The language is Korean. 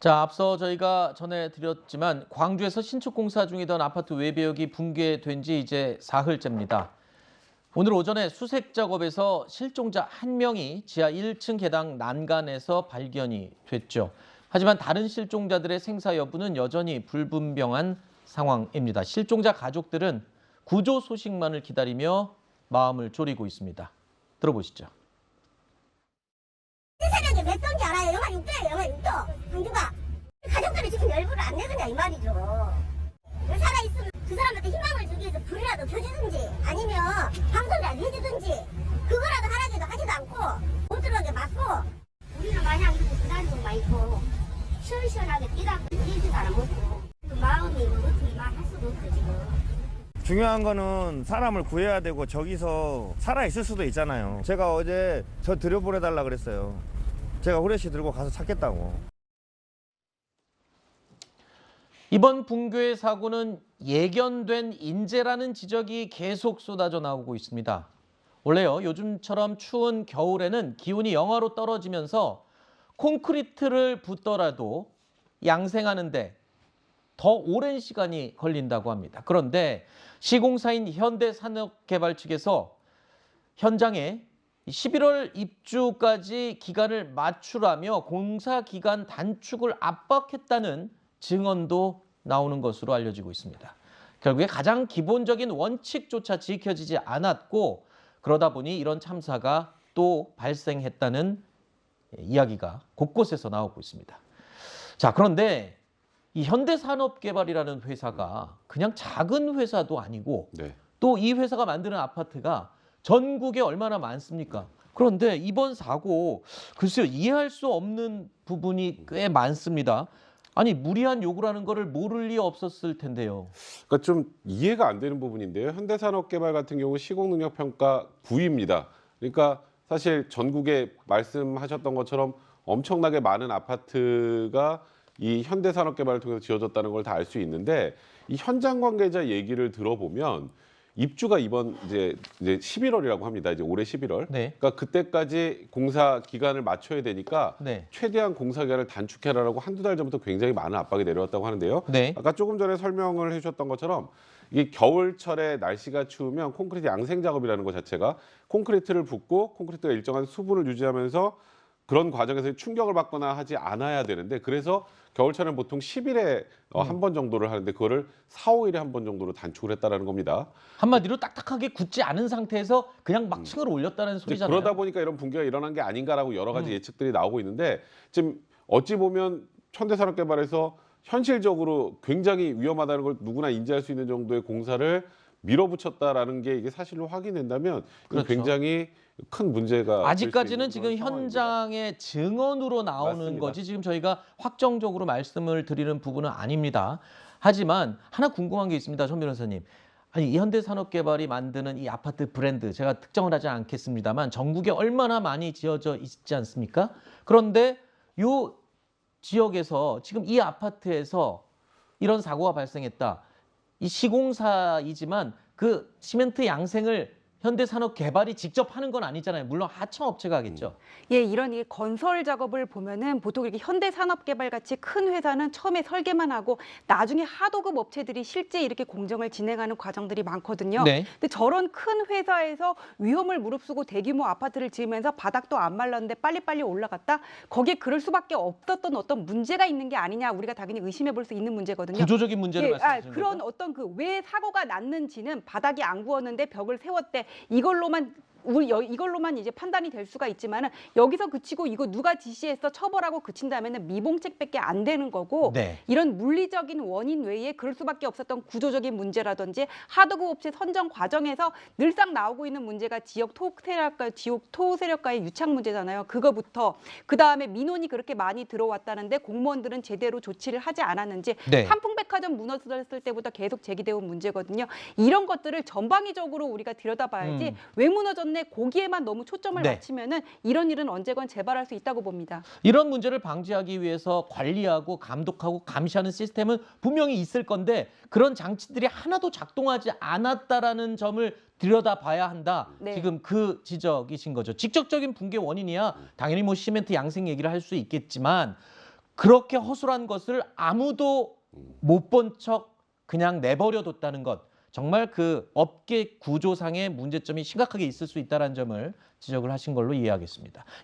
자, 앞서 저희가 전해드렸지만 광주에서 신축 공사 중이던 아파트 외벽이 붕괴된 지 이제 사흘째입니다. 오늘 오전에 수색 작업에서 실종자 한 명이 지하 1층 계단 난간에서 발견이 됐죠. 하지만 다른 실종자들의 생사 여부는 여전히 불분명한 상황입니다. 실종자 가족들은 구조 소식만을 기다리며 마음을 졸이고 있습니다. 들어보시죠. 새벽에 몇 동지 알아요? 영하 6도예요, 영하 6도. 광주가. 가족들이 지금 열불을 안 내느냐, 이 말이죠. 살아있으면 그 사람한테 희망을 주기 위해서 불이라도 켜주든지, 아니면 방송이라도 해주든지, 그거라도 하라고도 하지도 않고, 못 들어가게 막고. 우리는 마냥 이렇게 기다리고 막 있고, 시원시원하게 뛰다가 뛰지도 않아 먹고, 마음이 어떻게 말할 수도 없고, 지금. 중요한 거는 사람을 구해야 되고 저기서 살아있을 수도 있잖아요. 제가 어제 저 들여보내달라 그랬어요. 제가 후레쉬 들고 가서 찾겠다고. 이번 붕괴 사고는 예견된 인재라는 지적이 계속 쏟아져 나오고 있습니다. 원래요, 요즘처럼 추운 겨울에는 기온이 영하로 떨어지면서 콘크리트를 붓더라도 양생하는데 더 오랜 시간이 걸린다고 합니다. 그런데 시공사인 현대산업개발 측에서 현장에 11월 입주까지 기간을 맞추라며 공사 기간 단축을 압박했다는 증언도 나오는 것으로 알려지고 있습니다. 결국에 가장 기본적인 원칙조차 지켜지지 않았고 그러다 보니 이런 참사가 또 발생했다는 이야기가 곳곳에서 나오고 있습니다. 자, 그런데 이 현대산업개발이라는 회사가 그냥 작은 회사도 아니고 또 이 회사가 만드는 아파트가 전국에 얼마나 많습니까? 그런데 이번 사고 글쎄요, 이해할 수 없는 부분이 꽤 많습니다. 아니, 무리한 요구를 하는 거를 모를 리 없었을 텐데요. 그러니까 좀 이해가 안 되는 부분인데요. 현대산업개발 같은 경우 시공능력평가 9위입니다. 그러니까 사실 전국에 말씀하셨던 것처럼 엄청나게 많은 아파트가 이 현대산업개발을 통해서 지어졌다는 걸 다 알 수 있는데 이 현장 관계자 얘기를 들어보면 입주가 이번 이제 11월이라고 합니다. 이제 올해 11월. 네. 그러니까 그때까지 공사 기간을 맞춰야 되니까 네. 최대한 공사 기간을 단축해라라고 한두 달 전부터 굉장히 많은 압박이 내려왔다고 하는데요. 네. 아까 조금 전에 설명을 해주셨던 것처럼 이게 겨울철에 날씨가 추우면 콘크리트 양생 작업이라는 것 자체가 콘크리트를 붓고 콘크리트가 일정한 수분을 유지하면서 그런 과정에서 충격을 받거나 하지 않아야 되는데 그래서 겨울철에는 보통 10일에 한 번 정도를 하는데 그거를 4, 5일에 한 번 정도로 단축을 했다라는 겁니다. 한마디로 딱딱하게 굳지 않은 상태에서 그냥 막 층을 올렸다는 소리잖아요. 그러다 보니까 이런 붕괴가 일어난 게 아닌가라고 여러 가지 예측들이 나오고 있는데 지금 어찌 보면 현대산업개발에서 현실적으로 굉장히 위험하다는 걸 누구나 인지할 수 있는 정도의 공사를 밀어붙였다라는 게 이게 사실로 확인된다면 그렇죠. 굉장히 큰 문제가 아직까지는 지금 될 수 있는 그런 상황입니다. 현장의 증언으로 나오는 맞습니다. 거지 지금 저희가 확정적으로 말씀을 드리는 부분은 아닙니다. 하지만 하나 궁금한 게 있습니다, 전 변호사님. 아니, 이 현대산업개발이 만드는 이 아파트 브랜드, 제가 특정을 하지 않겠습니다만 전국에 얼마나 많이 지어져 있지 않습니까? 그런데 이 지역에서 지금 이 아파트에서 이런 사고가 발생했다. 이 시공사이지만 그 시멘트 양생을 현대산업개발이 직접 하는 건 아니잖아요. 물론 하청업체가 하겠죠. 예, 이런 이 건설 작업을 보면은 보통 이렇게 현대산업개발 같이 큰 회사는 처음에 설계만 하고 나중에 하도급 업체들이 실제 이렇게 공정을 진행하는 과정들이 많거든요. 네. 근데 저런 큰 회사에서 위험을 무릅쓰고 대규모 아파트를 지으면서 바닥도 안 말랐는데 빨리빨리 올라갔다? 거기에 그럴 수밖에 없었던 어떤 문제가 있는 게 아니냐 우리가 당연히 의심해 볼 수 있는 문제거든요. 구조적인 문제를 말씀하시는 그런 거죠? 어떤 그 왜 사고가 났는지는 바닥이 안 구웠는데 벽을 세웠대. 이걸로만 이제 판단이 될 수가 있지만은 여기서 그치고 이거 누가 지시했어 처벌하고 그친다면은 미봉책밖에 안 되는 거고 네. 이런 물리적인 원인 외에 그럴 수밖에 없었던 구조적인 문제라든지 하도급 업체 선정 과정에서 늘상 나오고 있는 문제가 지역 토세력과의 유착 문제잖아요. 그거부터 그 다음에 민원이 그렇게 많이 들어왔다는데 공무원들은 제대로 조치를 하지 않았는지 네. 삼풍백화점 무너졌을 때부터 계속 제기되어 온 문제거든요. 이런 것들을 전방위적으로 우리가 들여다봐야지 왜 무너졌네 거기에만 너무 초점을 네. 맞추면은 이런 일은 언제건 재발할 수 있다고 봅니다. 이런 문제를 방지하기 위해서 관리하고 감독하고 감시하는 시스템은 분명히 있을 건데 그런 장치들이 하나도 작동하지 않았다라는 점을 들여다봐야 한다. 네. 지금 그 지적이신 거죠. 직접적인 붕괴 원인이야 당연히 뭐 시멘트 양생 얘기를 할 수 있겠지만 그렇게 허술한 것을 아무도 못 본 척 그냥 내버려뒀다는 것. 정말 그 업계 구조상의 문제점이 심각하게 있을 수 있다는 점을 지적을 하신 걸로 이해하겠습니다.